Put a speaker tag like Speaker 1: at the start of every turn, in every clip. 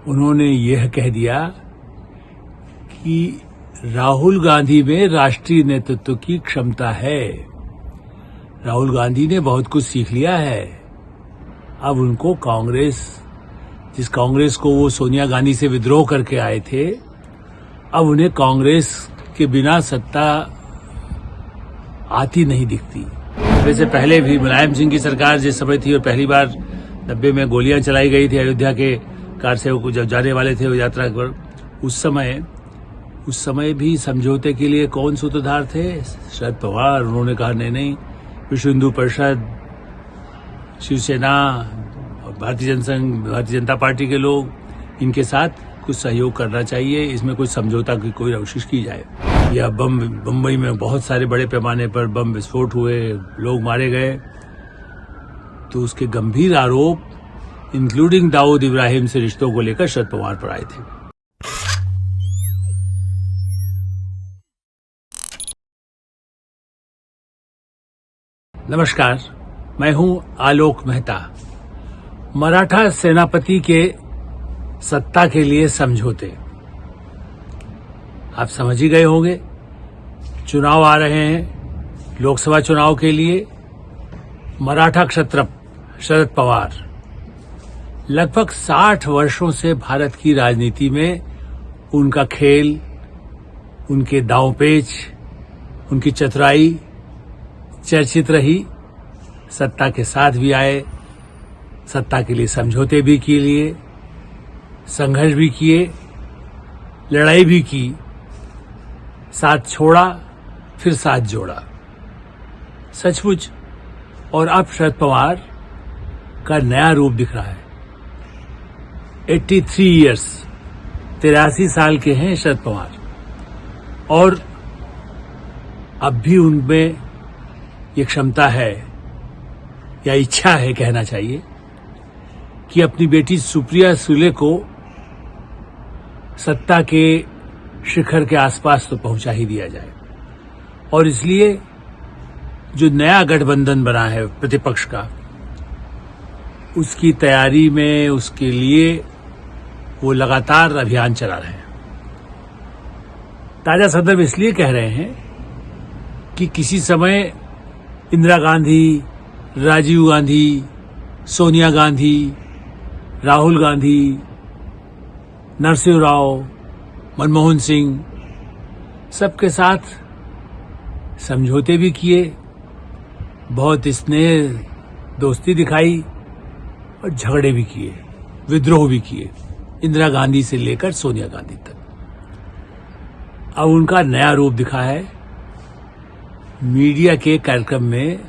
Speaker 1: उन्होंने यह कह दिया कि राहुल गांधी में राष्ट्रीय नेतृत्व की क्षमता है। राहुल गांधी ने बहुत कुछ सीख लिया है। अब उनको जिस कांग्रेस को वो सोनिया गांधी से विद्रोह करके आए थे, अब उन्हें कांग्रेस के बिना सत्ता आती नहीं दिखती। वैसे पहले भी मुलायम सिंह की सरकार जिस समय थी और पहली बार 90 में गोलियां चलाई गई थी अयोध्या के कार सेवक जब जाने वाले थे वो यात्रा पर, उस समय भी समझौते के लिए कौन सूत्रधार थे? शरद पवार। उन्होंने कहा नहीं, विश्व हिंदू परिषद, शिवसेना और भारतीय जनता पार्टी के लोग, इनके साथ कुछ सहयोग करना चाहिए, इसमें कुछ समझौता की कोई कोशिश की जाए। या बम्बई में बहुत सारे बड़े पैमाने पर बम विस्फोट हुए, लोग मारे गए, तो उसके गंभीर आरोप इंक्लूडिंग दाऊद इब्राहिम से रिश्तों को लेकर शरद पवार पर आए थे। नमस्कार, मैं हूं आलोक मेहता। मराठा सेनापति के सत्ता के लिए समझौते, आप समझ ही गए होंगे। चुनाव आ रहे हैं, लोकसभा चुनाव के लिए मराठा क्षत्रप शरद पवार लगभग 60 वर्षों से भारत की राजनीति में उनका खेल, उनके दांवपेच, उनकी चतुराई चर्चित रही। सत्ता के साथ भी आए, सत्ता के लिए समझौते भी किए, संघर्ष भी किए, लड़ाई भी की, साथ छोड़ा फिर साथ जोड़ा, सचमुच। और अब शरद पवार का नया रूप दिख रहा है। 83 ईयर्स, 83 साल के हैं शरद पवार, और अब भी उनमें ये क्षमता है या इच्छा है, कहना चाहिए, कि अपनी बेटी सुप्रिया सुले को सत्ता के शिखर के आसपास तो पहुंचा ही दिया जाए। और इसलिए जो नया गठबंधन बना है प्रतिपक्ष का, उसकी तैयारी में, उसके लिए वो लगातार अभियान चला रहे हैं। ताजा संदर्भ इसलिए कह रहे हैं कि किसी समय इंदिरा गांधी, राजीव गांधी, सोनिया गांधी, राहुल गांधी, नरसिंह राव, मनमोहन सिंह, सबके साथ समझौते भी किए, बहुत स्नेह दोस्ती दिखाई और झगड़े भी किए, विद्रोह भी किए, इंदिरा गांधी से लेकर सोनिया गांधी तक। अब उनका नया रूप दिखा है। मीडिया के कार्यक्रम में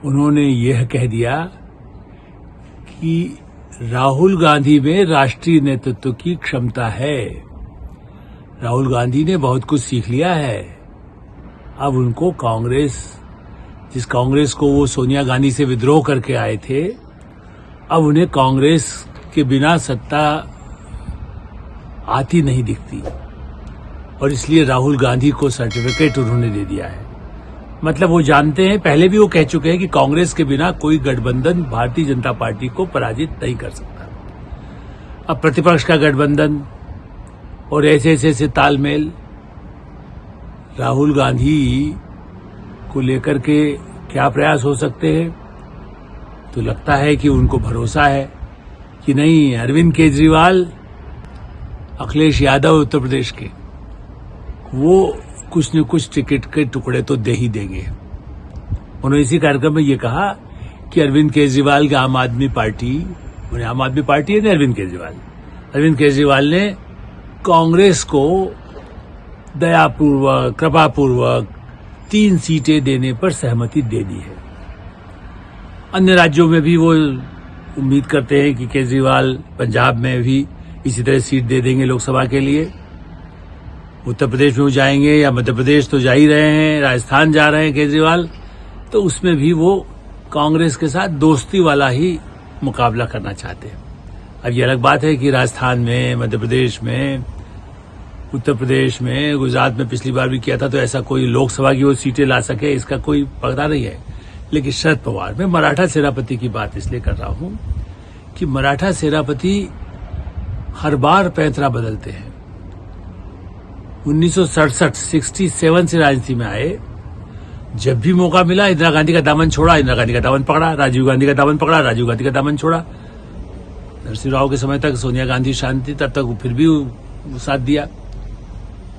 Speaker 1: उन्होंने यह कह दिया कि राहुल गांधी में राष्ट्रीय नेतृत्व की क्षमता है। राहुल गांधी ने बहुत कुछ सीख लिया है। अब उनको जिस कांग्रेस को वो सोनिया गांधी से विद्रोह करके आए थे, अब उन्हें कांग्रेस के बिना सत्ता आती नहीं दिखती, और इसलिए राहुल गांधी को सर्टिफिकेट उन्होंने दे दिया है। मतलब वो जानते हैं, पहले भी वो कह चुके हैं कि कांग्रेस के बिना कोई गठबंधन भारतीय जनता पार्टी को पराजित नहीं कर सकता। अब प्रतिपक्ष का गठबंधन और ऐसे तालमेल, राहुल गांधी को लेकर के क्या प्रयास हो सकते हैं? तो लगता है कि उनको भरोसा है कि नहीं, अरविंद केजरीवाल, अखिलेश यादव उत्तर प्रदेश के, वो कुछ न कुछ टिकट के टुकड़े तो दे ही देंगे। उन्होंने इसी कार्यक्रम में ये कहा कि अरविंद केजरीवाल की आम आदमी पार्टी है ना, अरविंद केजरीवाल ने कांग्रेस को दयापूर्वक, कृपापूर्वक 3 सीटें देने पर सहमति दे दी है। अन्य राज्यों में भी वो उम्मीद करते हैं कि केजरीवाल पंजाब में भी इसी तरह सीट दे देंगे लोकसभा के लिए। उत्तर प्रदेश में वो जाएंगे, या मध्य प्रदेश तो जा ही रहे हैं, राजस्थान जा रहे हैं केजरीवाल, तो उसमें भी वो कांग्रेस के साथ दोस्ती वाला ही मुकाबला करना चाहते हैं। अब ये अलग बात है कि राजस्थान में, मध्य प्रदेश में, उत्तर प्रदेश में, गुजरात में पिछली बार भी किया था, तो ऐसा कोई लोकसभा की वो सीटें ला सके, इसका कोई पता नहीं है। लेकिन शरद पवार, मैं मराठा सेनापति की बात इसलिए कर रहा हूं कि मराठा सेनापति हर बार पैंतरा बदलते हैं। 1967 67 से राजनीति में आए, जब भी मौका मिला इंदिरा गांधी का दामन छोड़ा, इंदिरा गांधी का दामन पकड़ा, राजीव गांधी का दामन पकड़ा, राजीव गांधी का दामन छोड़ा। नरसिंह राव के समय तक सोनिया गांधी शांति, तब तक फिर भी साथ दिया।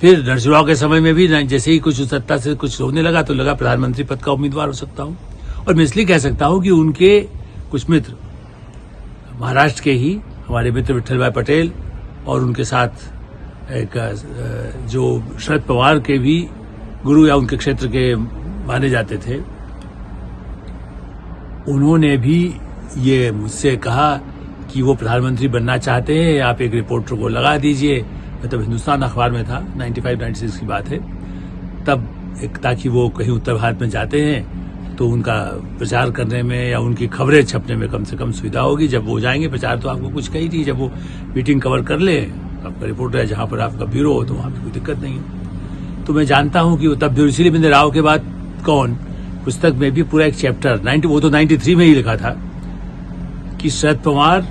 Speaker 1: फिर नरसिंह राव के समय में भी जैसे ही कुछ सत्ता से कुछ होने लगा तो लगा प्रधानमंत्री पद का उम्मीदवार हो सकता हूं। और मैं इसलिए कह सकता हूं कि उनके कुछ मित्र महाराष्ट्र के ही हमारे मित्र विठल भाई पटेल और उनके साथ एक जो शरद पवार के भी गुरु या उनके क्षेत्र के माने जाते थे, उन्होंने भी ये मुझसे कहा कि वो प्रधानमंत्री बनना चाहते हैं, आप एक रिपोर्टर को लगा दीजिए। मतलब हिंदुस्तान अखबार में था, 95-96 की बात है तब, ताकि वो कहीं उत्तर भारत में जाते हैं तो उनका प्रचार करने में या उनकी खबरें छपने में कम से कम सुविधा होगी। जब वो जाएंगे प्रचार तो आपको कुछ कही नहीं, जब वो मीटिंग कवर कर ले, आपका रिपोर्टर है जहां पर आपका ब्यूरो हो तो वहां पर कोई दिक्कत नहीं है। तो मैं जानता हूं कि वो तब भी, इसीलिए मैंने राव के बाद कौन पुस्तक में भी पूरा एक चैप्टर वो तो 93 में ही लिखा था कि शरद पवार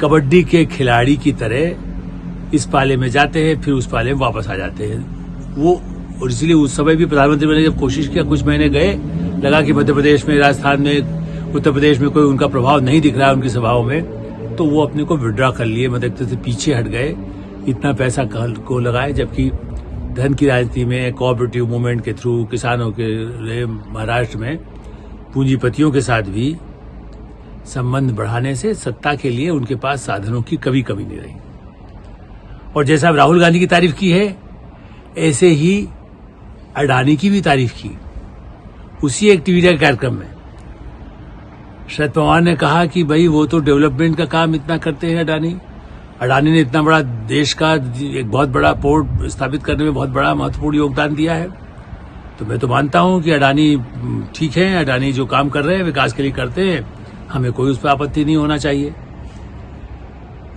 Speaker 1: कबड्डी के खिलाड़ी की तरह इस पाले में जाते हैं फिर उस पाले में वापस आ जाते हैं। वो, और इसलिए उस समय भी प्रधानमंत्री मैंने जब कोशिश किया, कुछ महीने गए, लगा कि मध्य प्रदेश में, राजस्थान में, उत्तर प्रदेश में कोई उनका प्रभाव नहीं दिख रहा है उनकी सभाओं में, तो वो अपने को विड्रॉ कर लिए, मतलब से पीछे हट गए। इतना पैसा को लगाए, जबकि धन की राजनीति में कोऑपरेटिव मूवमेंट के थ्रू, किसानों के महाराष्ट्र में पूंजीपतियों के साथ भी संबंध बढ़ाने से सत्ता के लिए उनके पास साधनों की कभी कमी नहीं रही। और जैसा राहुल गांधी की तारीफ की है, ऐसे ही अडानी की भी तारीफ की उसी एक टीवी कार्यक्रम में। शरद पवार ने कहा कि भाई वो तो डेवलपमेंट का काम इतना करते हैं अडानी ने इतना बड़ा देश का एक बहुत बड़ा पोर्ट स्थापित करने में बहुत बड़ा महत्वपूर्ण योगदान दिया है। तो मैं तो मानता हूं कि अडानी ठीक है, अडानी जो काम कर रहे हैं विकास के लिए करते हैं, हमें कोई उस पर आपत्ति नहीं होना चाहिए।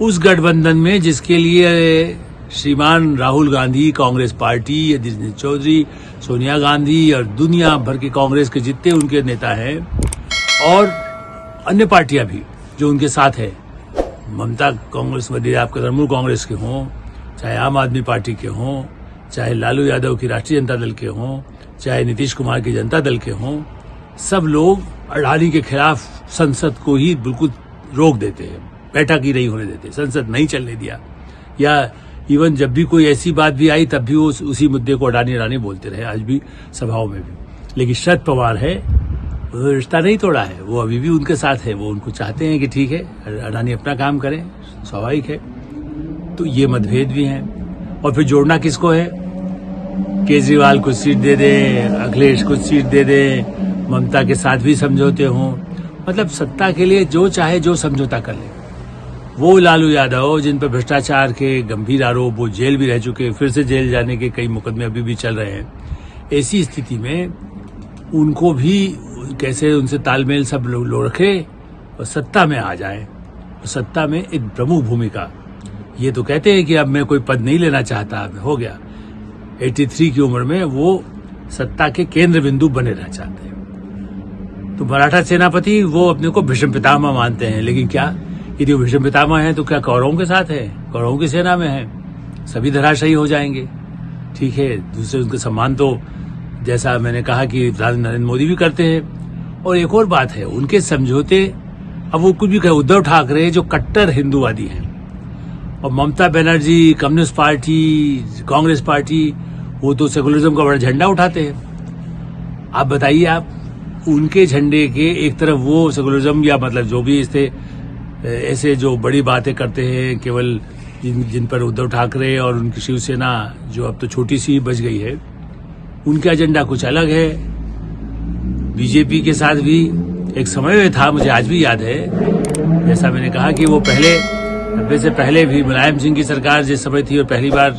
Speaker 1: उस गठबंधन में जिसके लिए श्रीमान राहुल गांधी, कांग्रेस पार्टी, अधीर चौधरी, सोनिया गांधी और दुनिया भर के कांग्रेस के जितने उनके नेता हैं और अन्य पार्टियां भी जो उनके साथ है, ममता कांग्रेस में, आप तृणमूल कांग्रेस के हों, चाहे आम आदमी पार्टी के हों, चाहे लालू यादव की राष्ट्रीय जनता दल के हों, चाहे नीतीश कुमार की जनता दल के हों, सब लोग अडानी के खिलाफ संसद को ही बिल्कुल रोक देते हैं, बैठक ही नहीं होने देते, संसद नहीं चलने दिया। या इवन जब भी कोई ऐसी बात भी आई तब भी वो उसी मुद्दे को अडानी बोलते रहे, आज भी सभाओं में भी। लेकिन शरद पवार है, वो रिश्ता नहीं तोड़ा है, वो अभी भी उनके साथ है, वो उनको चाहते हैं कि ठीक है अडानी अपना काम करें, स्वाभाविक है। तो ये मतभेद भी हैं। और फिर जोड़ना किसको है? केजरीवाल को सीट दे दे, अखिलेश को सीट दे दे, ममता के साथ भी समझौते हों, मतलब सत्ता के लिए जो चाहे जो समझौता कर ले। वो लालू यादव जिन पर भ्रष्टाचार के गंभीर आरोप, वो जेल भी रह चुके, फिर से जेल जाने के कई मुकदमे अभी भी चल रहे हैं, ऐसी स्थिति में उनको भी कैसे उनसे तालमेल सब लोग रखे और सत्ता में आ जाए, और सत्ता में एक प्रमुख भूमिका। ये तो कहते हैं कि अब मैं कोई पद नहीं लेना चाहता, अब हो गया 83 की उम्र में वो सत्ता के केंद्र बिंदु बने रहना चाहते हैं। तो मराठा सेनापति वो अपने को भीष्म पितामह मानते हैं, लेकिन क्या यदि वो भीष्म पितामह है तो क्या कौरवों के साथ है? कौरवों की सेना में है, सभी धराशायी हो जाएंगे। ठीक है, दूसरे उनके सम्मान तो जैसा मैंने कहा कि प्रधानमंत्री नरेंद्र मोदी भी करते हैं। और एक और बात है, उनके समझौते, अब वो कुछ भी कहे, उद्धव ठाकरे जो कट्टर हिंदूवादी हैं, और Mamata Banerjee, communist party, Congress party, वो तो सेकुलरिज्म का बड़ा झंडा उठाते हैं। आप बताइए, आप उनके झंडे के एक तरफ वो सेकुलरिज्म या मतलब जो भी इससे ऐसे जो बड़ी बातें करते हैं, केवल जिन पर उद्धव ठाकरे और उनकी शिवसेना जो अब तो छोटी सी बच गई है, उनका एजेंडा कुछ अलग है। बीजेपी के साथ भी एक समय में था, मुझे आज भी याद है, जैसा मैंने कहा कि वो पहले 90 से पहले भी मुलायम सिंह की सरकार जिस समय थी और पहली बार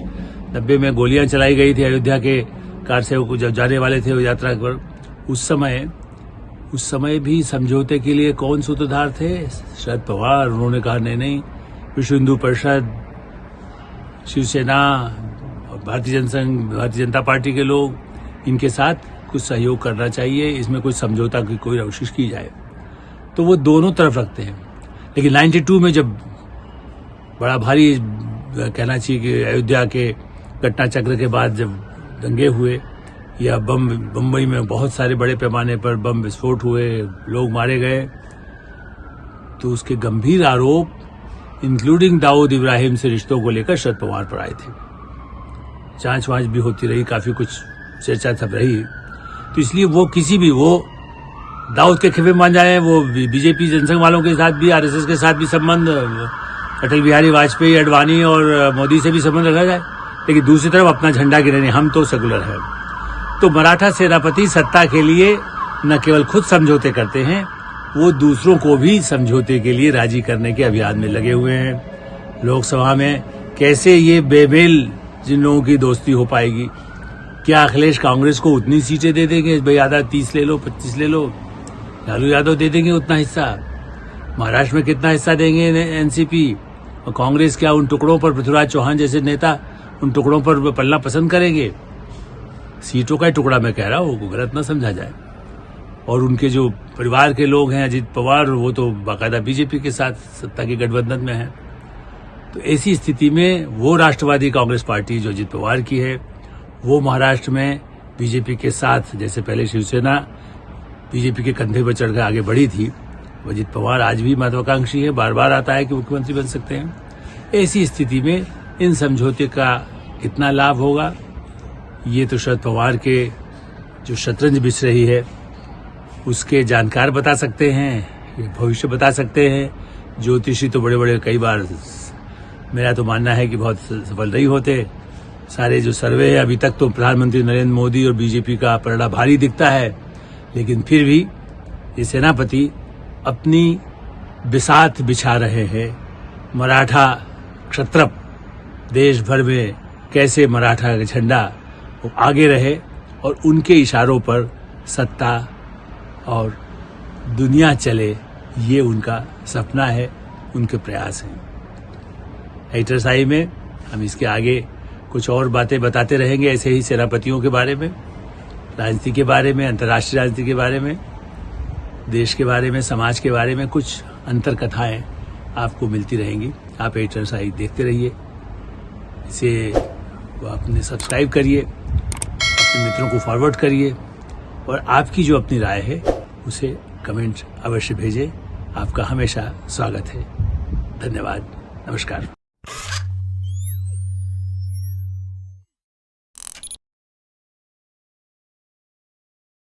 Speaker 1: 90 में गोलियां चलाई गई थी अयोध्या के कार सेवक जब जाने वाले थे वो यात्रा पर, उस समय भी समझौते के लिए कौन सूत्रधार थे? शरद पवार। उन्होंने कहा नहीं, विश्व हिंदू परिषद, शिवसेना और भारतीय जनता पार्टी के लोग, इनके साथ कुछ सहयोग करना चाहिए, इसमें कुछ समझौता की कोई कोशिश की जाए। तो वो दोनों तरफ रखते हैं। लेकिन 92 में जब बड़ा भारी कहना चाहिए कि अयोध्या के घटना चक्र के बाद जब दंगे हुए या बम्बई में बहुत सारे बड़े पैमाने पर बम विस्फोट हुए, लोग मारे गए, तो उसके गंभीर आरोप इंक्लूडिंग दाऊद इब्राहिम से रिश्तों को लेकर शरद पवार पर आए थे। जांच वांच भी होती रही, काफी कुछ चर्चा सब रही। तो इसलिए वो किसी भी वो दाऊद के खेपे मान जाए, वो बीजेपी जनसंघ वालों के साथ भी, आरएसएस के साथ भी संबंध, अटल बिहारी वाजपेयी, अडवाणी और मोदी से भी संबंध रखा जाए, लेकिन दूसरी तरफ अपना झंडा गिराने हम तो सेकुलर है। तो मराठा सेनापति सत्ता के लिए न केवल खुद समझौते करते हैं, वो दूसरों को भी समझौते के लिए राजी करने के अभियान में लगे हुए हैं। लोकसभा में कैसे ये बेमेल जिन लोगों की दोस्ती हो पाएगी? क्या अखिलेश कांग्रेस को उतनी सीटें दे देंगे? भाई आधा 30 ले लो, 25 ले लो, लालू यादव दे देंगे उतना हिस्सा? महाराष्ट्र में कितना हिस्सा देंगे एनसीपी? और कांग्रेस क्या उन टुकड़ों पर, पृथ्वीराज चौहान जैसे नेता उन टुकड़ों पर पलना पसंद करेंगे? सीटों का ही टुकड़ा मैं कह रहा हूँ, गलत ना समझा जाए। और उनके जो परिवार के लोग हैं, अजीत पवार, वो तो बाकायदा बीजेपी के साथ सत्ता के गठबंधन में है। तो ऐसी स्थिति में वो राष्ट्रवादी कांग्रेस पार्टी जो अजीत पवार की है, वो महाराष्ट्र में बीजेपी के साथ, जैसे पहले शिवसेना बीजेपी के कंधे पर चढ़कर आगे बढ़ी थी, अजीत पवार आज भी महत्वाकांक्षी है, बार बार आता है कि मुख्यमंत्री बन सकते हैं। ऐसी स्थिति में इन समझौते का कितना लाभ होगा, ये तो शरद पवार के जो शतरंज बिछ रही है उसके जानकार बता सकते हैं, भविष्य बता सकते हैं। ज्योतिषी तो बड़े बड़े कई बार, मेरा तो मानना है कि बहुत सफल नहीं होते। सारे जो सर्वे है अभी तक तो प्रधानमंत्री नरेंद्र मोदी और बीजेपी का पलड़ा भारी दिखता है, लेकिन फिर भी ये सेनापति अपनी बिसात बिछा रहे हैं। मराठा क्षत्रप देश भर में कैसे मराठा का झंडा वो आगे रहे और उनके इशारों पर सत्ता और दुनिया चले, ये उनका सपना है, उनके प्रयास हैं। राइटर्स आई में हम इसके आगे कुछ और बातें बताते रहेंगे, ऐसे ही सेनापतियों के बारे में, राजनीति के बारे में, अंतर्राष्ट्रीय राजनीति के बारे में, देश के बारे में, समाज के बारे में कुछ अंतर कथाएं आपको मिलती रहेंगी। आप राइटर्स आई देखते रहिए, इसे आपने सब्सक्राइब करिए, अपने मित्रों को फॉरवर्ड करिए और आपकी जो अपनी राय है उसे कमेंट अवश्य भेजें। आपका हमेशा स्वागत है। धन्यवाद, नमस्कार।